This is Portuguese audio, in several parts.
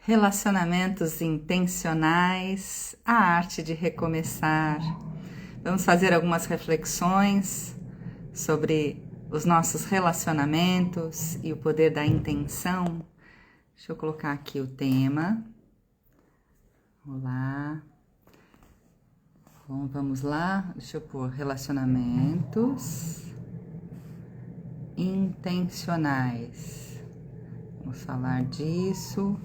Relacionamentos intencionais, a arte de recomeçar. Vamos fazer algumas reflexões sobre os nossos relacionamentos e o poder da intenção. Deixa eu colocar aqui o tema. Olá. Bom, vamos lá. Deixa eu pôr relacionamentos intencionais. Vamos falar disso.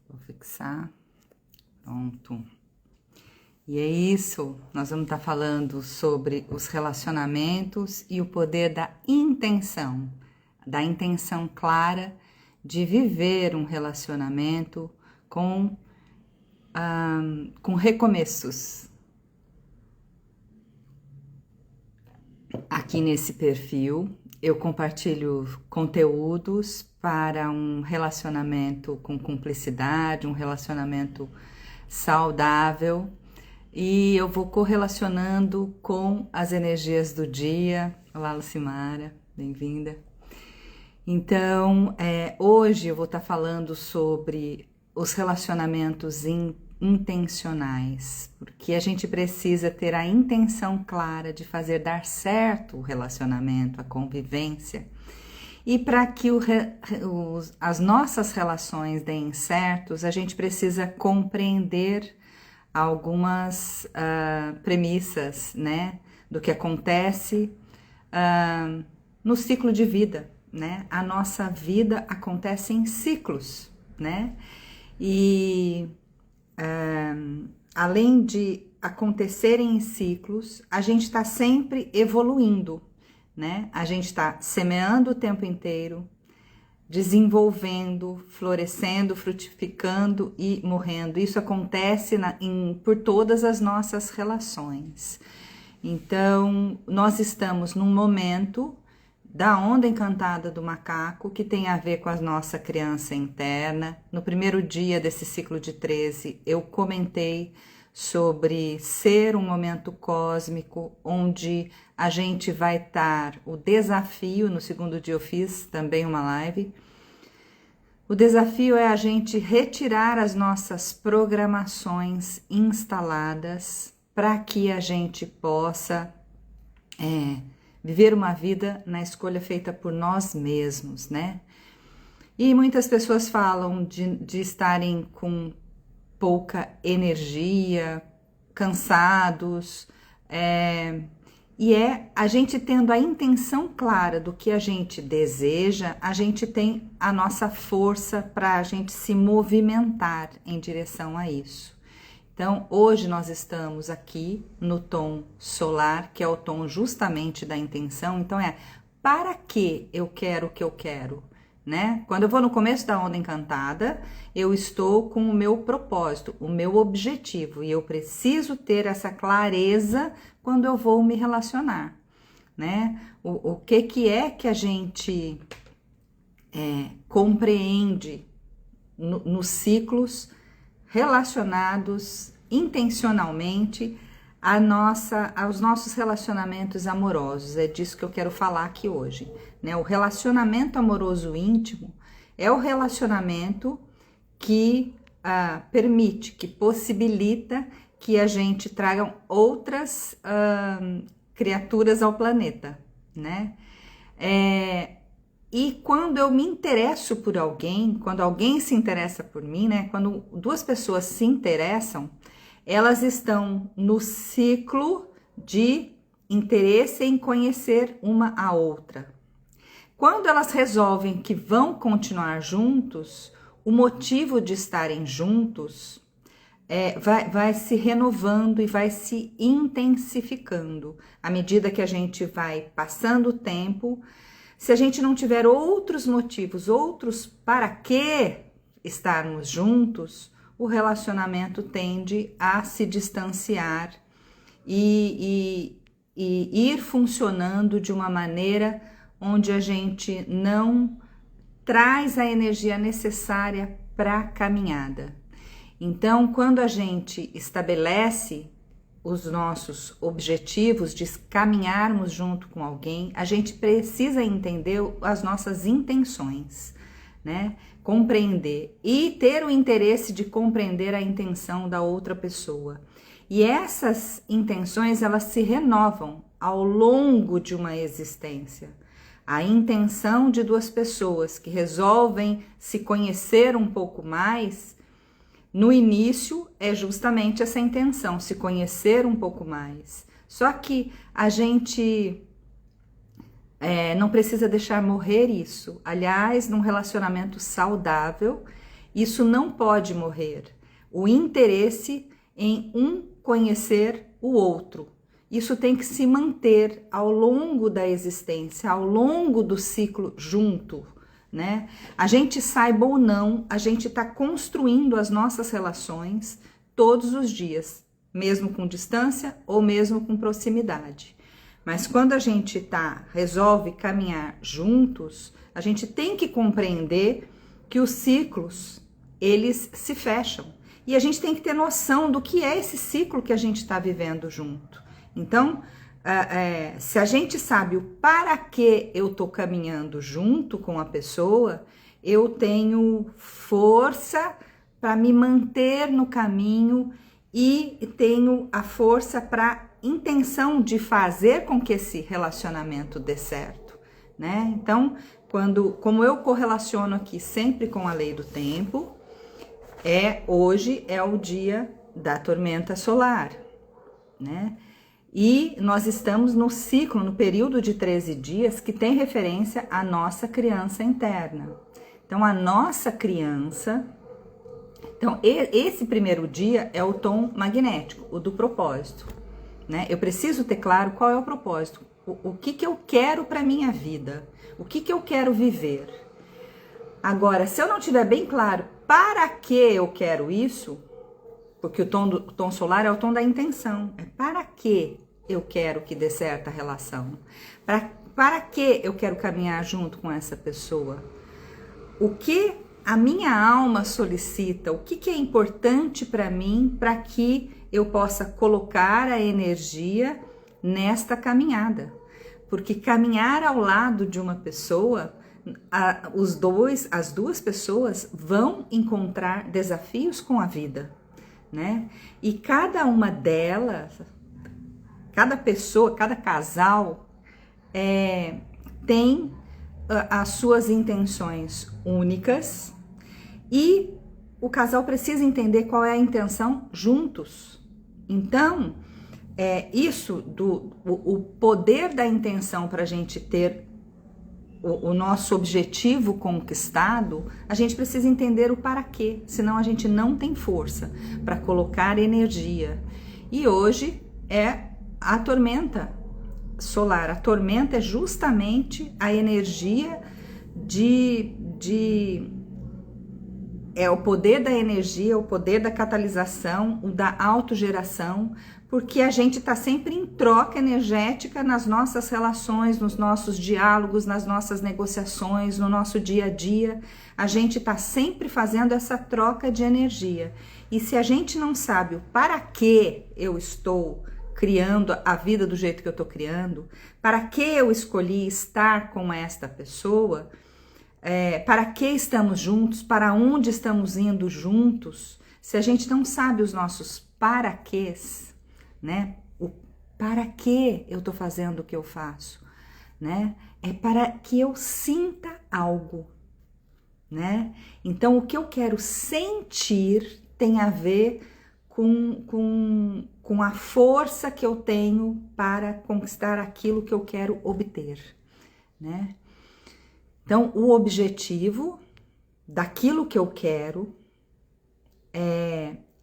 Vou fixar. Pronto. E é isso. Nós vamos estar falando sobre os relacionamentos e o poder da intenção clara de viver um relacionamento com recomeços. Aqui nesse perfil eu compartilho conteúdos para um relacionamento com cumplicidade, um relacionamento saudável, e eu vou correlacionando com as energias do dia. Olá, Lucimara, bem-vinda. Então, hoje eu vou estar falando sobre os relacionamentos intencionais, porque a gente precisa ter a intenção clara de fazer dar certo o relacionamento, a convivência, e para que as nossas relações deem certos, a gente precisa compreender algumas premissas, né, do que acontece no ciclo de vida, né? A nossa vida acontece em ciclos, né? E além de acontecerem em ciclos, a gente está sempre evoluindo, né? A gente está semeando o tempo inteiro, desenvolvendo, florescendo, frutificando e morrendo. Isso acontece por todas as nossas relações. Então, nós estamos num momento da onda encantada do macaco, que tem a ver com a nossa criança interna. No primeiro dia desse ciclo de 13, eu comentei sobre ser um momento cósmico, onde a gente vai estar o desafio. No segundo dia eu fiz também uma live. O desafio é a gente retirar as nossas programações instaladas para que a gente possa viver uma vida na escolha feita por nós mesmos, né? E muitas pessoas falam de estarem com pouca energia, cansados, e a gente tendo a intenção clara do que a gente deseja, a gente tem a nossa força para a gente se movimentar em direção a isso. Então, hoje nós estamos aqui no tom solar, que é o tom justamente da intenção. Então, para que eu quero o que eu quero, né? Quando eu vou no começo da onda encantada, eu estou com o meu propósito, o meu objetivo, e eu preciso ter essa clareza quando eu vou me relacionar, né? O que é que a gente compreende nos ciclos relacionados intencionalmente aos nossos relacionamentos amorosos. É disso que eu quero falar aqui hoje, né? O relacionamento amoroso íntimo é o relacionamento que permite, que possibilita que a gente traga outras criaturas ao planeta, né? E quando eu me interesso por alguém, quando alguém se interessa por mim, né? Quando duas pessoas se interessam, elas estão no ciclo de interesse em conhecer uma a outra. Quando elas resolvem que vão continuar juntos, o motivo de estarem juntos vai se renovando e vai se intensificando à medida que a gente vai passando o tempo. Se a gente não tiver outros motivos, outros para que estarmos juntos, o relacionamento tende a se distanciar e ir funcionando de uma maneira onde a gente não traz a energia necessária para a caminhada. Então, quando a gente estabelece os nossos objetivos, de caminharmos junto com alguém, a gente precisa entender as nossas intenções, né? Compreender e ter o interesse de compreender a intenção da outra pessoa. E essas intenções, elas se renovam ao longo de uma existência. A intenção de duas pessoas que resolvem se conhecer um pouco mais, no início é justamente essa intenção, se conhecer um pouco mais. Só que a gente não precisa deixar morrer isso. Aliás, num relacionamento saudável, isso não pode morrer. O interesse em um conhecer o outro. Isso tem que se manter ao longo da existência, ao longo do ciclo junto, né? A gente saiba ou não, a gente está construindo as nossas relações todos os dias, mesmo com distância ou mesmo com proximidade. Mas quando a gente resolve caminhar juntos, a gente tem que compreender que os ciclos, eles se fecham. E a gente tem que ter noção do que é esse ciclo que a gente está vivendo junto. Então, se a gente sabe o para que eu estou caminhando junto com a pessoa, eu tenho força para me manter no caminho e tenho a força para intenção de fazer com que esse relacionamento dê certo, né? Então, como eu correlaciono aqui sempre com a lei do tempo, hoje é o dia da tormenta solar, né? E nós estamos no ciclo, no período de 13 dias, que tem referência à nossa criança interna. Então, a nossa criança... Então, esse primeiro dia é o tom magnético, o do propósito, né? Eu preciso ter claro qual é o propósito, o que eu quero para a minha vida, o que eu quero viver. Agora, se eu não tiver bem claro para que eu quero isso, porque o tom solar é o tom da intenção, é para que eu quero que dê certa relação, para que eu quero caminhar junto com essa pessoa, o que a minha alma solicita, o que é importante para mim, para que eu possa colocar a energia nesta caminhada, porque caminhar ao lado de uma pessoa, as duas pessoas vão encontrar desafios com a vida, né? E cada uma delas, cada pessoa, cada casal tem as suas intenções únicas e o casal precisa entender qual é a intenção juntos. Então, o poder da intenção para a gente ter o nosso objetivo conquistado, a gente precisa entender o para quê, senão a gente não tem força para colocar energia. E hoje é a tormenta solar. A tormenta é justamente a energia é o poder da energia, o poder da catalisação, o da autogeração, porque a gente está sempre em troca energética nas nossas relações, nos nossos diálogos, nas nossas negociações, no nosso dia a dia. A gente está sempre fazendo essa troca de energia. E se a gente não sabe o para que eu estou criando a vida do jeito que eu estou criando, para que eu escolhi estar com esta pessoa, para que estamos juntos, para onde estamos indo juntos, se a gente não sabe os nossos para-quês, né? O para que eu estou fazendo o que eu faço, né? É para que eu sinta algo, né? Então, o que eu quero sentir tem a ver com a força que eu tenho para conquistar aquilo que eu quero obter, né? Então, o objetivo daquilo que eu quero,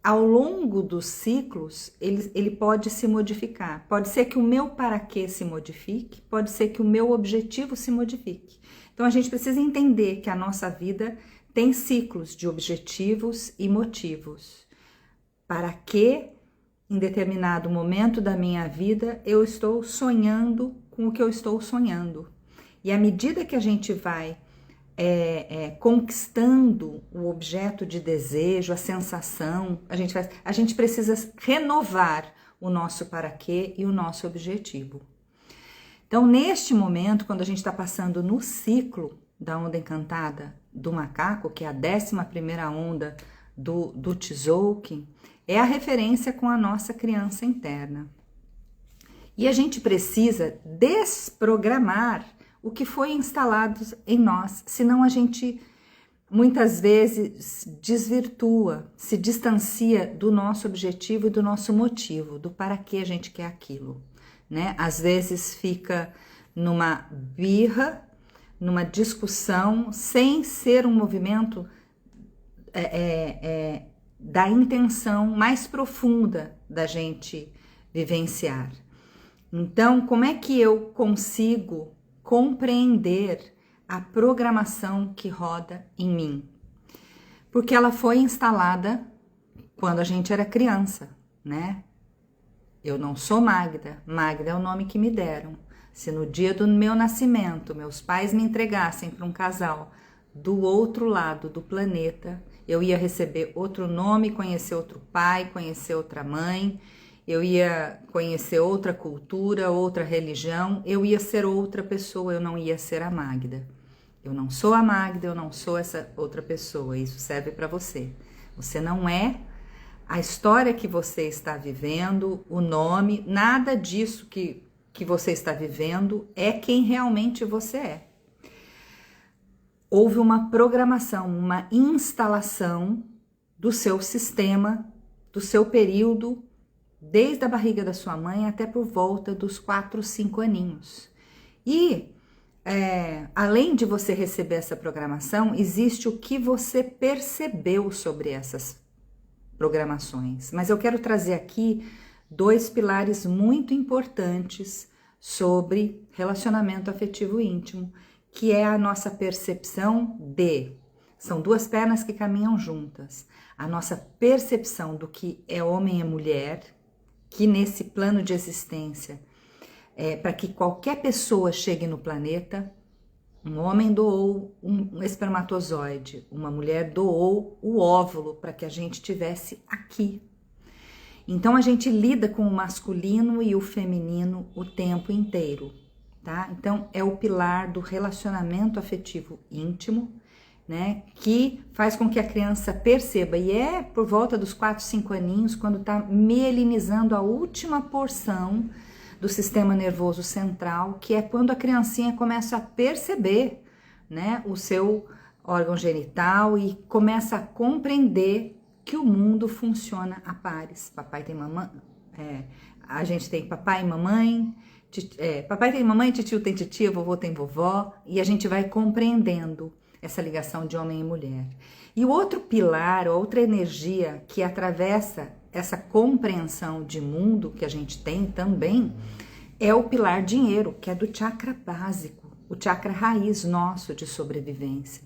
ao longo dos ciclos, ele pode se modificar. Pode ser que o meu para quê se modifique, pode ser que o meu objetivo se modifique. Então, a gente precisa entender que a nossa vida tem ciclos de objetivos e motivos. Para que, em determinado momento da minha vida, eu estou sonhando com o que eu estou sonhando. E à medida que a gente vai conquistando o objeto de desejo, a sensação, a gente precisa renovar o nosso para quê e o nosso objetivo. Então, neste momento, quando a gente está passando no ciclo da onda encantada do macaco, que é a 11ª onda do Tzolk'in, é a referência com a nossa criança interna. E a gente precisa desprogramar o que foi instalado em nós, senão a gente muitas vezes desvirtua, se distancia do nosso objetivo e do nosso motivo, do para que a gente quer aquilo, né? Às vezes fica numa birra, numa discussão, sem ser um movimento da intenção mais profunda da gente vivenciar. Então, como é que eu consigo compreender a programação que roda em mim? Porque ela foi instalada quando a gente era criança, né? Eu não sou Magda, Magda é o nome que me deram. Se no dia do meu nascimento meus pais me entregassem para um casal do outro lado do planeta, eu ia receber outro nome, conhecer outro pai, conhecer outra mãe, eu ia conhecer outra cultura, outra religião, eu ia ser outra pessoa, eu não ia ser a Magda. Eu não sou a Magda, eu não sou essa outra pessoa, isso serve para você. Você não é a história que você está vivendo, o nome, nada disso que você está vivendo é quem realmente você é. Houve uma programação, uma instalação do seu sistema, do seu período, desde a barriga da sua mãe até por volta dos 4, 5 aninhos. E, além de você receber essa programação, existe o que você percebeu sobre essas programações. Mas eu quero trazer aqui 2 pilares muito importantes sobre relacionamento afetivo íntimo, que é a nossa percepção são 2 pernas que caminham juntas, a nossa percepção do que é homem e mulher, que nesse plano de existência, para que qualquer pessoa chegue no planeta, um homem doou um espermatozoide, uma mulher doou o óvulo para que a gente tivesse aqui. Então a gente lida com o masculino e o feminino o tempo inteiro, tá? Então é o pilar do relacionamento afetivo íntimo, né? Que faz com que a criança perceba, e é por volta dos 4, 5 aninhos, quando está mielinizando a última porção do sistema nervoso central, que é quando a criancinha começa a perceber, né, o seu órgão genital e começa a compreender que o mundo funciona a pares. Papai tem mamãe, a gente tem papai e mamãe, papai tem mamãe, titio tem titia, vovô tem vovó, e a gente vai compreendendo essa ligação de homem e mulher. E o outro pilar, outra energia que atravessa essa compreensão de mundo que a gente tem também, é o pilar dinheiro, que é do chakra básico, o chakra raiz nosso de sobrevivência.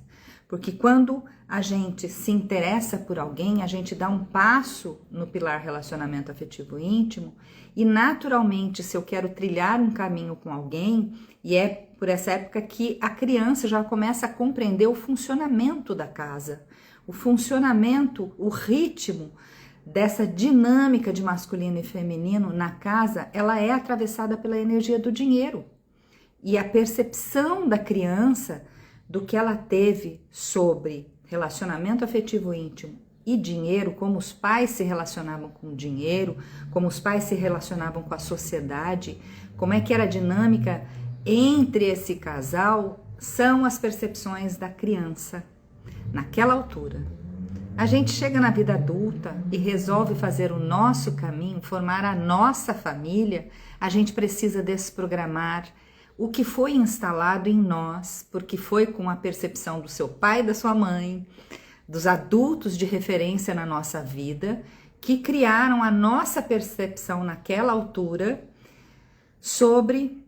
Porque quando a gente se interessa por alguém, a gente dá um passo no pilar relacionamento afetivo íntimo e naturalmente, se eu quero trilhar um caminho com alguém, e é por essa época que a criança já começa a compreender o funcionamento da casa, o funcionamento, o ritmo dessa dinâmica de masculino e feminino na casa, ela é atravessada pela energia do dinheiro. E a percepção da criança do que ela teve sobre relacionamento afetivo íntimo e dinheiro, como os pais se relacionavam com o dinheiro, como os pais se relacionavam com a sociedade, como é que era a dinâmica entre esse casal, são as percepções da criança naquela altura. A gente chega na vida adulta e resolve fazer o nosso caminho, formar a nossa família, a gente precisa desprogramar o que foi instalado em nós, porque foi com a percepção do seu pai e da sua mãe, dos adultos de referência na nossa vida, que criaram a nossa percepção naquela altura sobre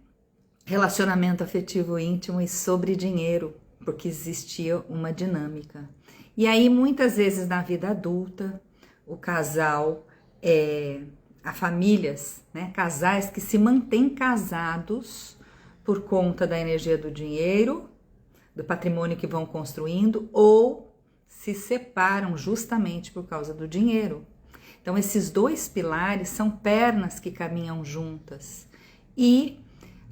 relacionamento afetivo íntimo e sobre dinheiro, porque existia uma dinâmica. E aí, muitas vezes na vida adulta, o casal, há famílias, né, casais que se mantêm casados por conta da energia do dinheiro, do patrimônio que vão construindo, ou se separam justamente por causa do dinheiro. Então, esses dois pilares são pernas que caminham juntas. E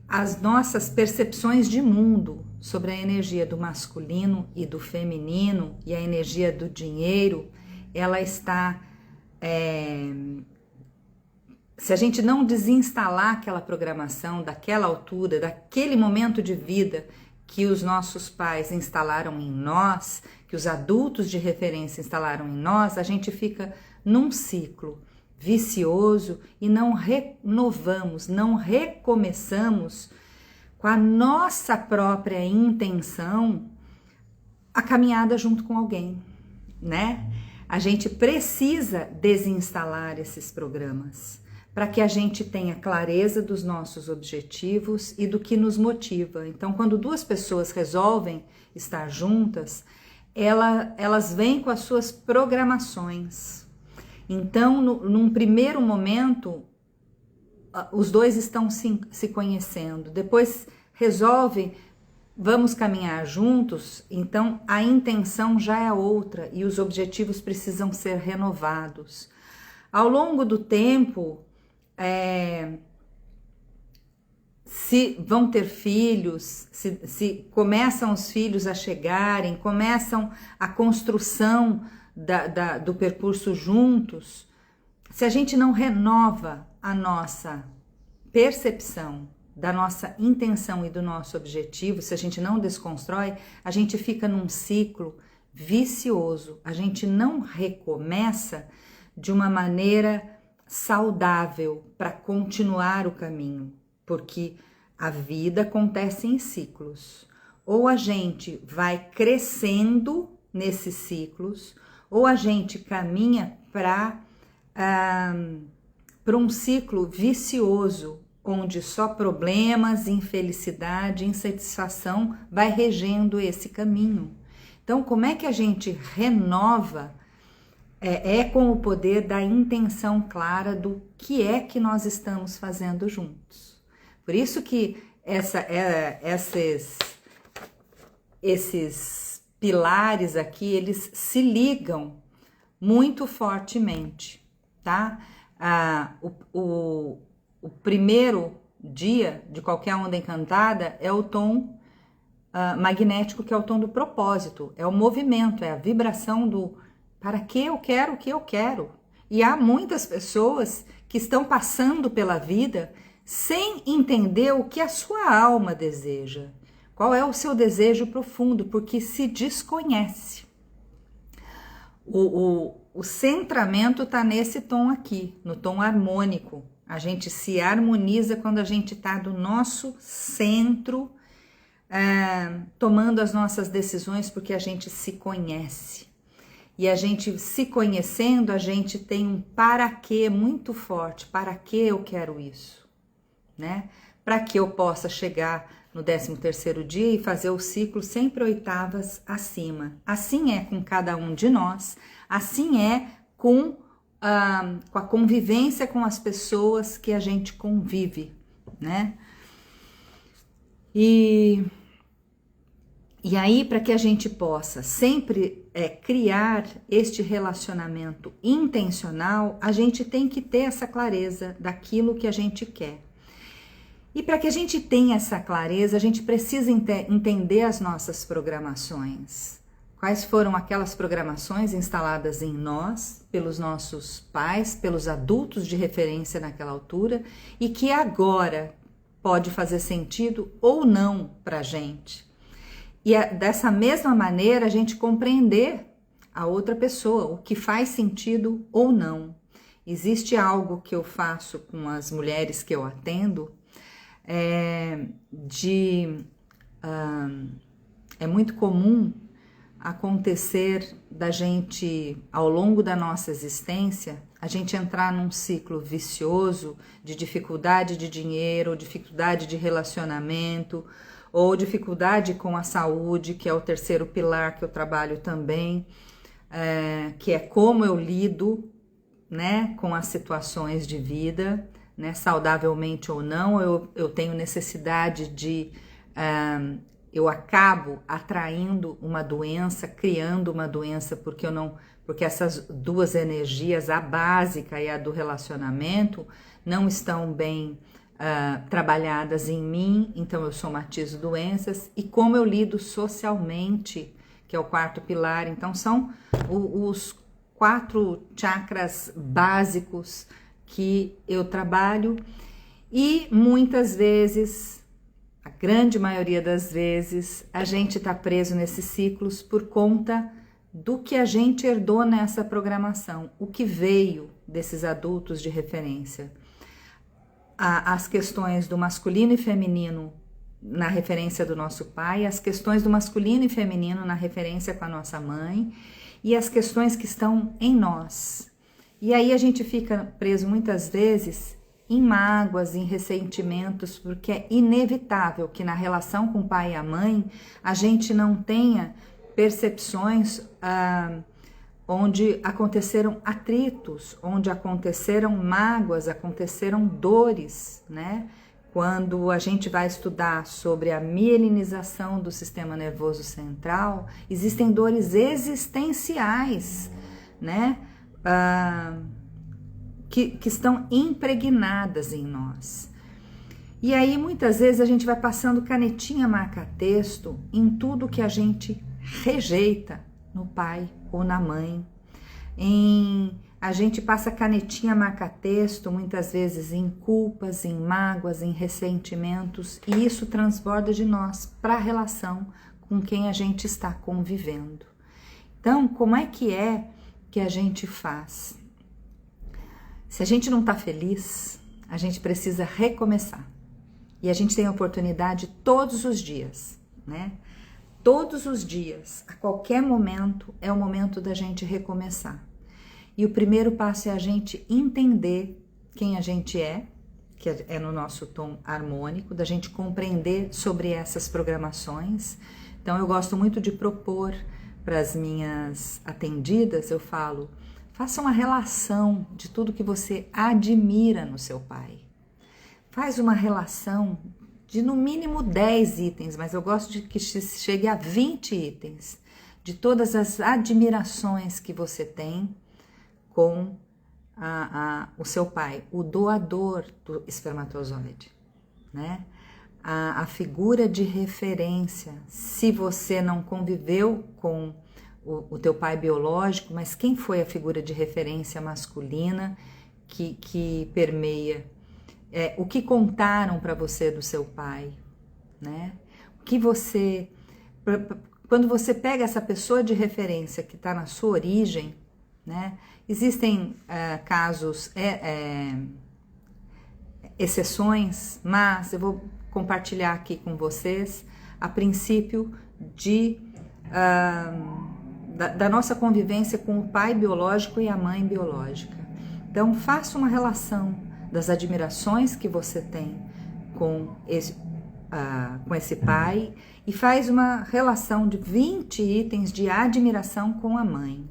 as nossas percepções de mundo sobre a energia do masculino e do feminino e a energia do dinheiro, ela está... se a gente não desinstalar aquela programação daquela altura, daquele momento de vida que os nossos pais instalaram em nós, que os adultos de referência instalaram em nós, a gente fica num ciclo vicioso e não renovamos, não recomeçamos com a nossa própria intenção a caminhada junto com alguém, né? A gente precisa desinstalar esses programas para que a gente tenha clareza dos nossos objetivos e do que nos motiva. Então, quando duas pessoas resolvem estar juntas, elas vêm com as suas programações. Então, num primeiro momento, os dois estão se conhecendo. Depois resolve, vamos caminhar juntos, então a intenção já é outra e os objetivos precisam ser renovados. Ao longo do tempo, se vão ter filhos, se começam os filhos a chegarem, começam a construção do percurso juntos, se a gente não renova a nossa percepção, da nossa intenção e do nosso objetivo, se a gente não desconstrói, a gente fica num ciclo vicioso, a gente não recomeça de uma maneira saudável para continuar o caminho, porque a vida acontece em ciclos. Ou a gente vai crescendo nesses ciclos, ou a gente caminha para um ciclo vicioso, onde só problemas, infelicidade, insatisfação vai regendo esse caminho. Então, como é que a gente renova? Com o poder da intenção clara do que é que nós estamos fazendo juntos. Por isso que esses pilares aqui, eles se ligam muito fortemente, tá? O primeiro dia de qualquer onda encantada é o tom magnético, que é o tom do propósito, é o movimento, é a vibração do para que eu quero o que eu quero. E há muitas pessoas que estão passando pela vida sem entender o que a sua alma deseja, qual é o seu desejo profundo, porque se desconhece. O centramento está nesse tom aqui, no tom harmônico. A gente se harmoniza quando a gente está do nosso centro, tomando as nossas decisões, porque a gente se conhece. E a gente se conhecendo, a gente tem um para quê muito forte. Para que eu quero isso, né? Para que eu possa chegar no 13º dia e fazer o ciclo sempre 8 acima. Assim é com cada um de nós, assim é com a convivência com as pessoas que a gente convive, né? E aí, para que a gente possa sempre criar este relacionamento intencional, a gente tem que ter essa clareza daquilo que a gente quer. E para que a gente tenha essa clareza, a gente precisa entender as nossas programações. Quais foram aquelas programações instaladas em nós, pelos nossos pais, pelos adultos de referência naquela altura, e que agora pode fazer sentido ou não para a gente. E dessa mesma maneira a gente compreender a outra pessoa, o que faz sentido ou não. Existe algo que eu faço com as mulheres que eu atendo, é muito comum acontecer da gente, ao longo da nossa existência, a gente entrar num ciclo vicioso de dificuldade de dinheiro, dificuldade de relacionamento, ou dificuldade com a saúde, que é o 3º pilar que eu trabalho também, que é como eu lido, né, com as situações de vida, né, saudavelmente ou não, eu tenho necessidade de eu acabo atraindo uma doença, criando uma doença, porque essas duas energias, a básica e a do relacionamento, não estão bem trabalhadas em mim, então eu somatizo doenças. E como eu lido socialmente, que é o quarto pilar, então são os 4 chakras básicos que eu trabalho, e muitas vezes, a grande maioria das vezes, a gente está preso nesses ciclos por conta do que a gente herdou nessa programação, o que veio desses adultos de referência. As questões do masculino e feminino na referência do nosso pai, as questões do masculino e feminino na referência com a nossa mãe, e as questões que estão em nós. E aí a gente fica preso muitas vezes em mágoas, em ressentimentos, porque é inevitável que na relação com o pai e a mãe a gente não tenha percepções onde aconteceram atritos, onde aconteceram mágoas, aconteceram dores, né? Quando a gente vai estudar sobre a mielinização do sistema nervoso central, existem dores existenciais, né? Que estão impregnadas em nós. E aí muitas vezes a gente vai passando canetinha marca-texto em tudo que a gente rejeita no pai ou na mãe. A gente passa canetinha marca-texto muitas vezes em culpas, em mágoas, em ressentimentos, e isso transborda de nós para a relação com quem a gente está convivendo. Então, como é que a gente faz? Se a gente não está feliz, a gente precisa recomeçar. E a gente tem a oportunidade todos os dias, né? Todos os dias, a qualquer momento, é o momento da gente recomeçar. E o primeiro passo é a gente entender quem a gente é, que é no nosso tom harmônico, da gente compreender sobre essas programações. Então eu gosto muito de propor para as minhas atendidas, eu falo, faça uma relação de tudo que você admira no seu pai. Faz uma relação de no mínimo 10 itens, mas eu gosto de que chegue a 20 itens, de todas as admirações que você tem com o seu pai, o doador do espermatozoide, né? A figura de referência, se você não conviveu com o teu pai biológico, mas quem foi a figura de referência masculina que permeia? O que contaram para você do seu pai, né? O que você... Quando você pega essa pessoa de referência que está na sua origem, né? Existem casos, exceções, mas eu vou compartilhar aqui com vocês a princípio da nossa convivência com o pai biológico e a mãe biológica. Então, faça uma relação das admirações que você tem com esse pai e faz uma relação de 20 itens de admiração com a mãe.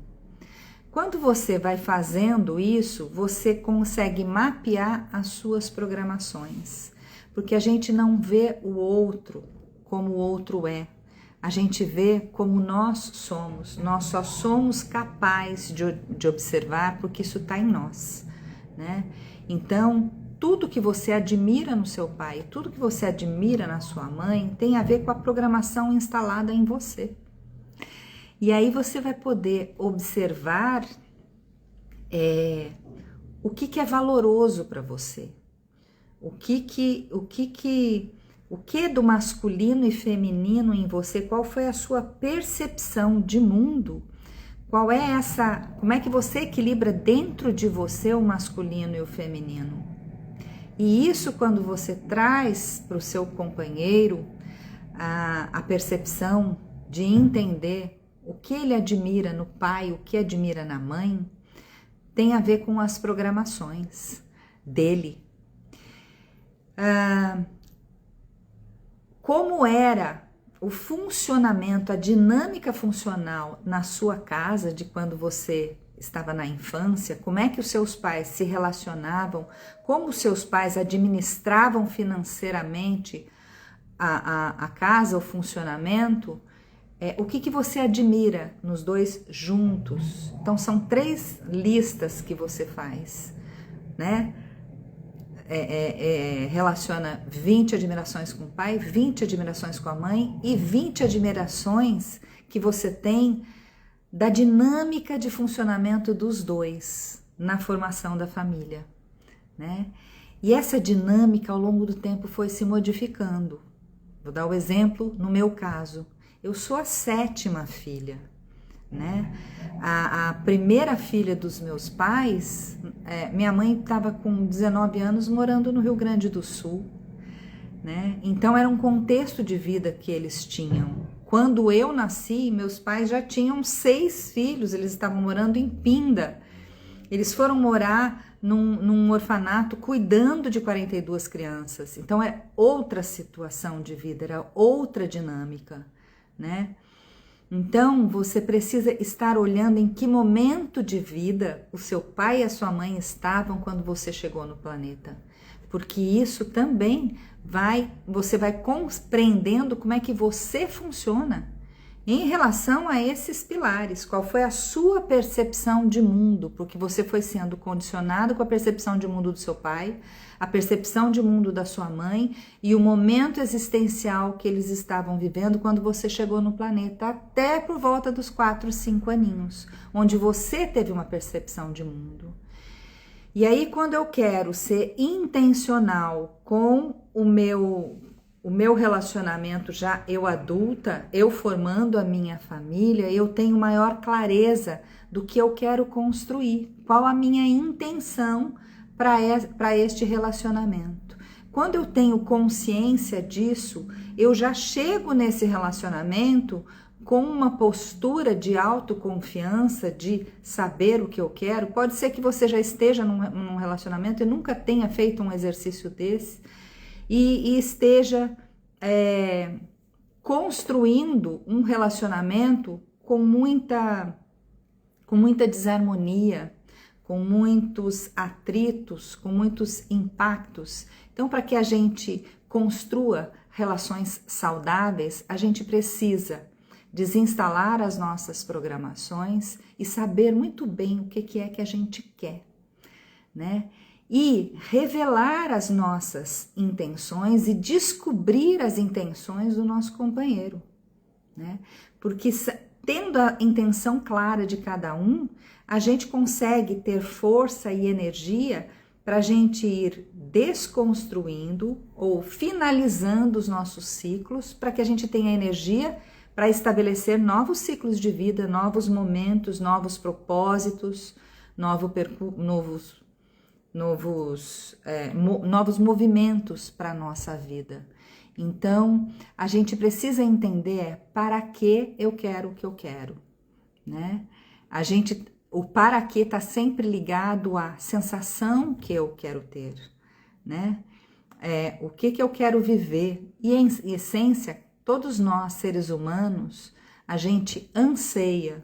Quando você vai fazendo isso, você consegue mapear as suas programações, porque a gente não vê o outro como o outro é, a gente vê como nós somos, nós só somos capazes de observar porque isso está em nós, né? Então, tudo que você admira no seu pai, tudo que você admira na sua mãe, tem a ver com a programação instalada em você. E aí você vai poder observar o que é valoroso para você, o que do masculino e feminino em você, qual foi a sua percepção de mundo, como é que você equilibra dentro de você o masculino e o feminino. E isso, quando você traz para o seu companheiro a percepção de entender o que ele admira no pai, o que admira na mãe, tem a ver com as programações dele. Como era o funcionamento, a dinâmica funcional na sua casa de quando você estava na infância, como é que os seus pais se relacionavam, como os seus pais administravam financeiramente a casa, o funcionamento, o que você admira nos dois juntos. Então são 3 listas que você faz, né? Relaciona 20 admirações com o pai, 20 admirações com a mãe e 20 admirações que você tem da dinâmica de funcionamento dos dois na formação da família, né? E essa dinâmica ao longo do tempo foi se modificando. Vou dar o exemplo no meu caso. Eu sou a 7ª filha, né? A primeira filha dos meus pais, minha mãe estava com 19 anos morando no Rio Grande do Sul, né? Então era um contexto de vida que eles tinham. Quando eu nasci, meus pais já tinham 6 filhos, eles estavam morando em Pinda. Eles foram morar num orfanato cuidando de 42 crianças. Então é outra situação de vida, era outra dinâmica, né? Então você precisa estar olhando em que momento de vida o seu pai e a sua mãe estavam quando você chegou no planeta. Porque isso também você vai compreendendo como é que você funciona em relação a esses pilares. Qual foi a sua percepção de mundo? Porque você foi sendo condicionado com a percepção de mundo do seu pai, a percepção de mundo da sua mãe e o momento existencial que eles estavam vivendo quando você chegou no planeta, até por volta dos 4, 5 aninhos, onde você teve uma percepção de mundo. E aí, quando eu quero ser intencional com o meu relacionamento, já eu adulta, eu formando a minha família, eu tenho maior clareza do que eu quero construir, qual a minha intenção para este relacionamento. Quando eu tenho consciência disso, eu já chego nesse relacionamento com uma postura de autoconfiança, de saber o que eu quero. Pode ser que você já esteja num relacionamento e nunca tenha feito um exercício desse e esteja construindo um relacionamento com muita desarmonia, com muitos atritos, com muitos impactos. Então, para que a gente construa relações saudáveis, a gente precisa desinstalar as nossas programações e saber muito bem o que é que a gente quer, né? E revelar as nossas intenções e descobrir as intenções do nosso companheiro, né? Porque tendo a intenção clara de cada um, a gente consegue ter força e energia para a gente ir desconstruindo ou finalizando os nossos ciclos, para que a gente tenha energia para estabelecer novos ciclos de vida, novos momentos, novos propósitos, novos movimentos para a nossa vida. Então, a gente precisa entender para que eu quero o que eu quero, né? O para que está sempre ligado à sensação que eu quero ter, né? O que eu quero viver. E em essência, todos nós, seres humanos, a gente anseia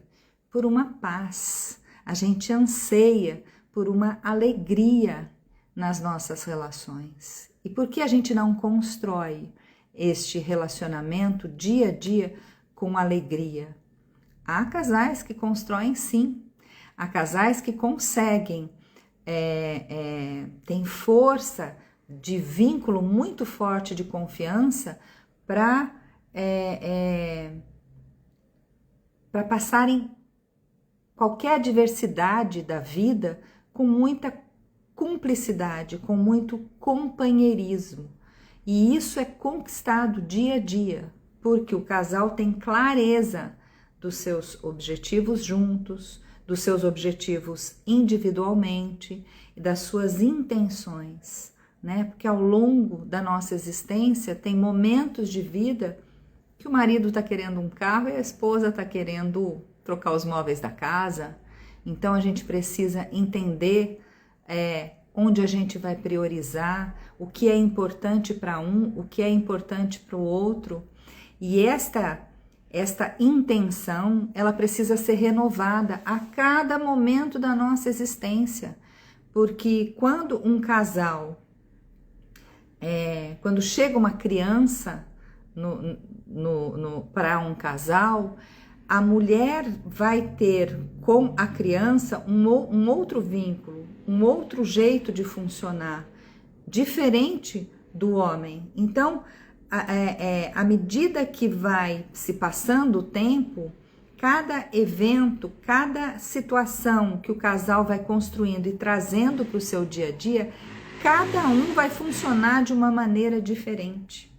por uma paz, a gente anseia por uma alegria nas nossas relações. E por que a gente não constrói este relacionamento dia a dia com alegria? Há casais que constroem sim, há casais que conseguem, têm força de vínculo muito forte de confiança para passarem qualquer adversidade da vida com muita cumplicidade, com muito companheirismo. E isso é conquistado dia a dia, porque o casal tem clareza dos seus objetivos juntos, dos seus objetivos individualmente e das suas intenções, né? Porque ao longo da nossa existência tem momentos de vida que o marido está querendo um carro e a esposa está querendo trocar os móveis da casa. Então a gente precisa entender onde a gente vai priorizar, o que é importante para um, o que é importante para o outro. E esta intenção, ela precisa ser renovada a cada momento da nossa existência. Porque quando um casal, quando chega uma criança para um casal, a mulher vai ter com a criança um outro vínculo, um outro jeito de funcionar, diferente do homem. Então, à medida que vai se passando o tempo, cada evento, cada situação que o casal vai construindo e trazendo para o seu dia a dia, cada um vai funcionar de uma maneira diferente,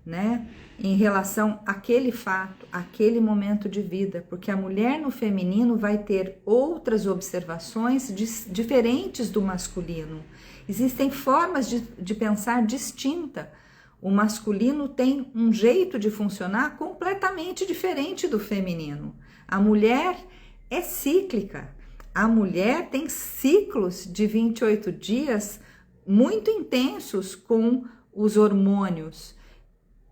né? Em relação àquele fato, àquele momento de vida, porque a mulher no feminino vai ter outras observações diferentes do masculino. Existem formas de pensar distinta. O masculino tem um jeito de funcionar completamente diferente do feminino. A mulher é cíclica. A mulher tem ciclos de 28 dias muito intensos com os hormônios.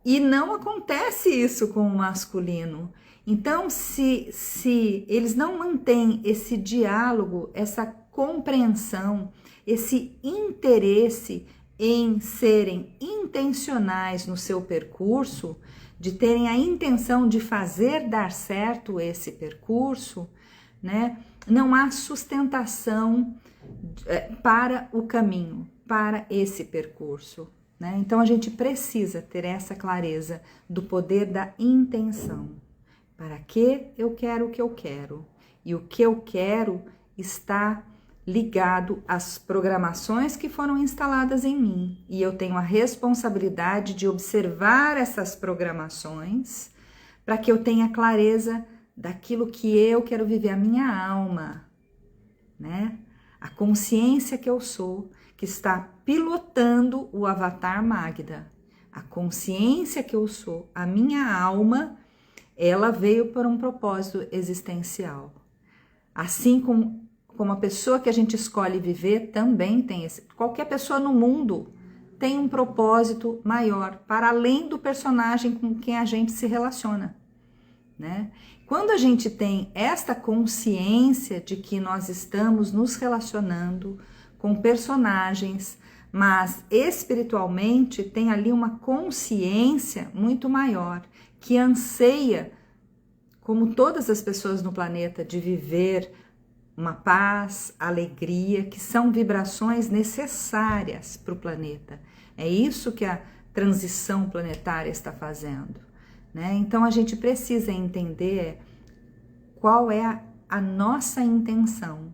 E não acontece isso com o masculino. Então, se eles não mantêm esse diálogo, essa compreensão, esse interesse em serem intencionais no seu percurso, de terem a intenção de fazer dar certo esse percurso, né? Não há sustentação para o caminho, para esse percurso, né? Então a gente precisa ter essa clareza do poder da intenção. Para que eu quero o que eu quero? E o que eu quero está ligado às programações que foram instaladas em mim. E eu tenho a responsabilidade de observar essas programações para que eu tenha clareza daquilo que eu quero viver, a minha alma, né? A consciência que eu sou, que está pilotando o avatar Magda. A consciência que eu sou, a minha alma, ela veio por um propósito existencial. Assim como a pessoa que a gente escolhe viver também tem esse. Qualquer pessoa no mundo tem um propósito maior, para além do personagem com quem a gente se relaciona, né? Quando a gente tem esta consciência de que nós estamos nos relacionando com personagens, mas espiritualmente tem ali uma consciência muito maior, que anseia, como todas as pessoas no planeta, de viver uma paz, alegria, que são vibrações necessárias para o planeta. É isso que a transição planetária está fazendo, né? Então a gente precisa entender qual é a nossa intenção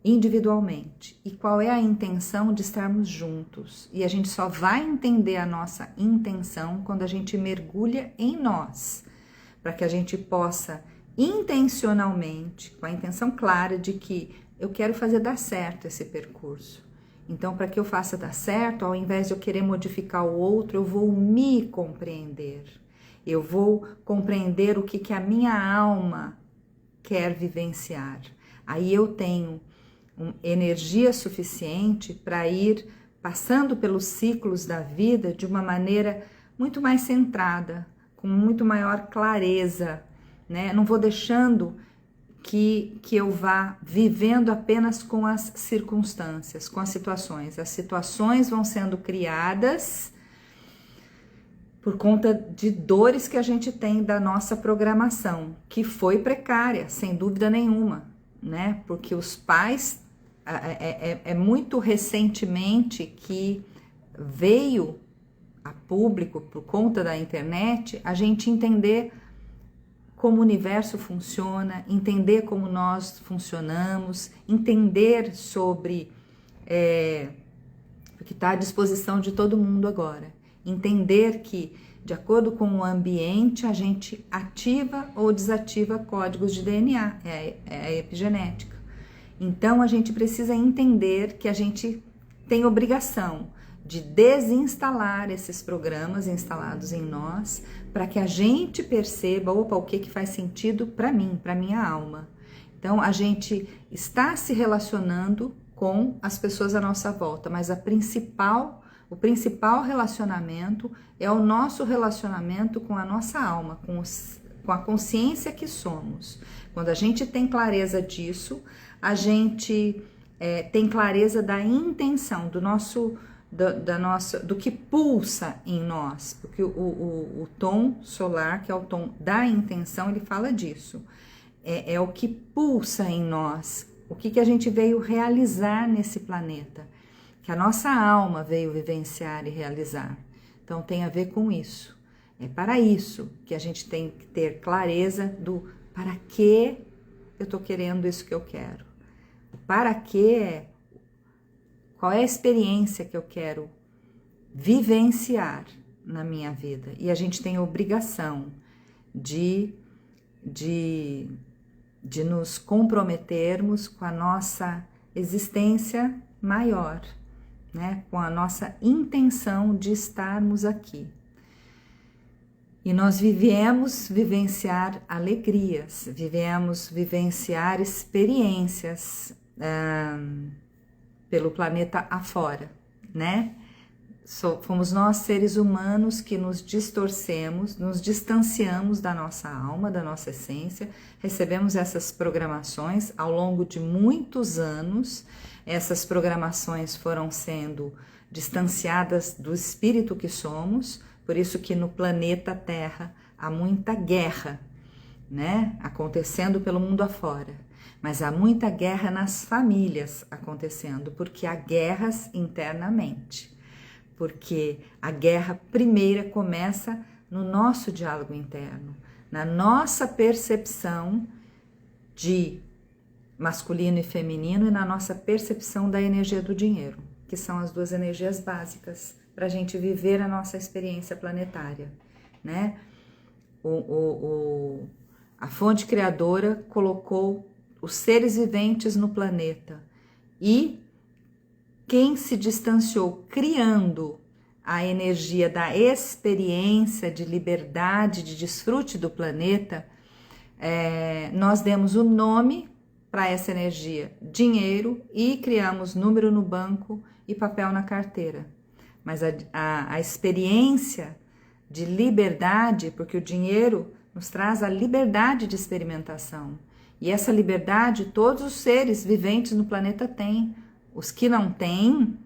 individualmente e qual é a intenção de estarmos juntos. E a gente só vai entender a nossa intenção quando a gente mergulha em nós, para que a gente possa intencionalmente, com a intenção clara de que eu quero fazer dar certo esse percurso. Então, para que eu faça dar certo, ao invés de eu querer modificar o outro, eu vou me compreender. Eu vou compreender o que a minha alma quer vivenciar. Aí eu tenho energia suficiente para ir passando pelos ciclos da vida de uma maneira muito mais centrada, com muito maior clareza, né? Não vou deixando que eu vá vivendo apenas com as circunstâncias, com as situações. As situações vão sendo criadas por conta de dores que a gente tem da nossa programação, que foi precária, sem dúvida nenhuma, né? Porque os pais, é muito recentemente que veio a público, por conta da internet, a gente entender como o universo funciona, entender como nós funcionamos, entender sobre o que está à disposição de todo mundo agora. Entender que, de acordo com o ambiente, a gente ativa ou desativa códigos de DNA, é a epigenética. Então, a gente precisa entender que a gente tem obrigação de desinstalar esses programas instalados em nós, para que a gente perceba, opa, o que faz sentido para mim, para minha alma. Então, a gente está se relacionando com as pessoas à nossa volta, mas o principal relacionamento é o nosso relacionamento com a nossa alma, com a consciência que somos. Quando a gente tem clareza disso, a gente tem clareza da intenção, do que pulsa em nós, porque o tom solar, que é o tom da intenção, ele fala disso, é o que pulsa em nós, o que a gente veio realizar nesse planeta, que a nossa alma veio vivenciar e realizar. Então tem a ver com isso, é para isso que a gente tem que ter clareza do para que eu estou querendo isso que eu quero, para que qual é a experiência que eu quero vivenciar na minha vida. E a gente tem a obrigação de nos comprometermos com a nossa existência maior, né? Com a nossa intenção de estarmos aqui. E nós viemos vivenciar alegrias, viemos vivenciar experiências pelo planeta afora, né? Fomos nós, seres humanos, que nos distorcemos, nos distanciamos da nossa alma, da nossa essência, recebemos essas programações ao longo de muitos anos, essas programações foram sendo distanciadas do espírito que somos, por isso que no planeta Terra há muita guerra, né? Acontecendo pelo mundo afora. Mas há muita guerra nas famílias acontecendo, porque há guerras internamente. Porque a guerra primeira começa no nosso diálogo interno, na nossa percepção de masculino e feminino e na nossa percepção da energia do dinheiro, que são as duas energias básicas para a gente viver a nossa experiência planetária, né? A fonte criadora colocou os seres viventes no planeta e quem se distanciou criando a energia da experiência de liberdade, de desfrute do planeta, nós demos o nome para essa energia, dinheiro, e criamos número no banco e papel na carteira. Mas a experiência de liberdade, porque o dinheiro nos traz a liberdade de experimentação. E essa liberdade todos os seres viventes no planeta têm. Os que não têm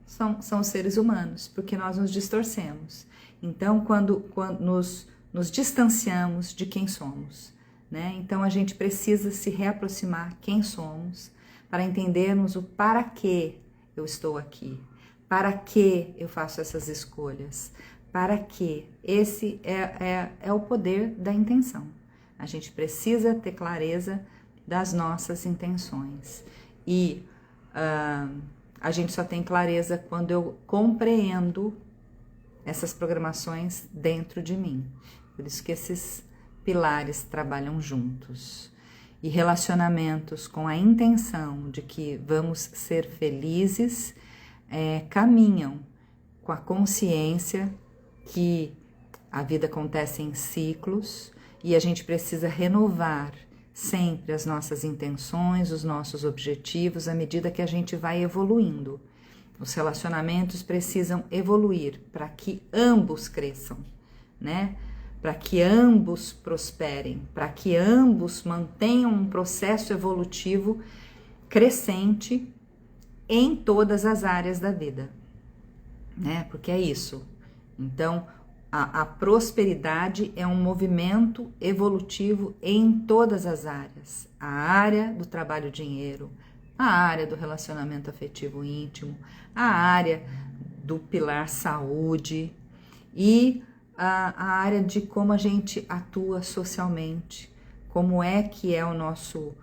são os seres humanos, porque nós nos distorcemos. Então, quando nos distanciamos de quem somos, né? Então, a gente precisa se reaproximar quem somos para entendermos o para que eu estou aqui, para que eu faço essas escolhas, para que esse é o poder da intenção. A gente precisa ter clareza das nossas intenções e a gente só tem clareza quando eu compreendo essas programações dentro de mim. Por isso que esses pilares trabalham juntos. E relacionamentos com a intenção de que vamos ser felizes caminham com a consciência que a vida acontece em ciclos e a gente precisa renovar sempre as nossas intenções, os nossos objetivos, à medida que a gente vai evoluindo. Os relacionamentos precisam evoluir para que ambos cresçam, né? Para que ambos prosperem, para que ambos mantenham um processo evolutivo crescente em todas as áreas da vida, né? Porque é isso. Então, a prosperidade é um movimento evolutivo em todas as áreas. A área do trabalho-dinheiro, a área do relacionamento afetivo íntimo, a área do pilar saúde e a área de como a gente atua socialmente, como é que é o nosso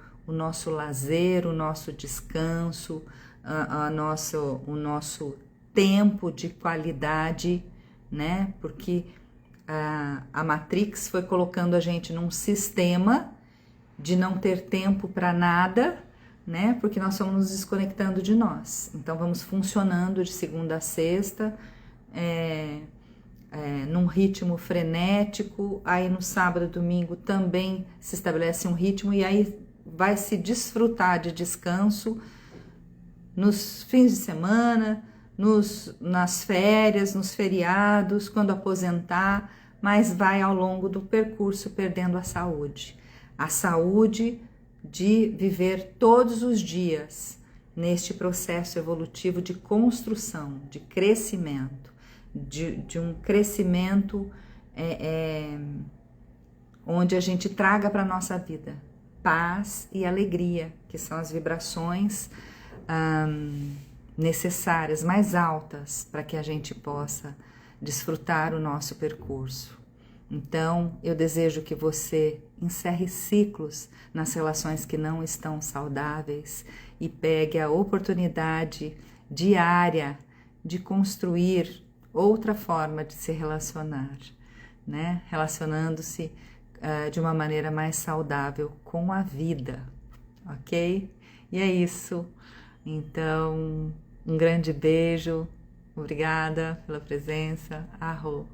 lazer, o nosso descanso, o nosso tempo de qualidade, né? Porque a Matrix foi colocando a gente num sistema de não ter tempo para nada, né? Porque nós estamos nos desconectando de nós. Então vamos funcionando de segunda a sexta, num ritmo frenético, aí no sábado e domingo também se estabelece um ritmo e aí vai se desfrutar de descanso nos fins de semana, nas férias, nos feriados, quando aposentar, mas vai ao longo do percurso perdendo a saúde. A saúde de viver todos os dias neste processo evolutivo de construção, de crescimento, de um crescimento onde a gente traga para a nossa vida paz e alegria, que são as vibrações necessárias, mais altas, para que a gente possa desfrutar o nosso percurso. Então, eu desejo que você encerre ciclos nas relações que não estão saudáveis e pegue a oportunidade diária de construir outra forma de se relacionar, né? Relacionando-se de uma maneira mais saudável com a vida, ok? E é isso. Então, um grande beijo. Obrigada pela presença. Arro.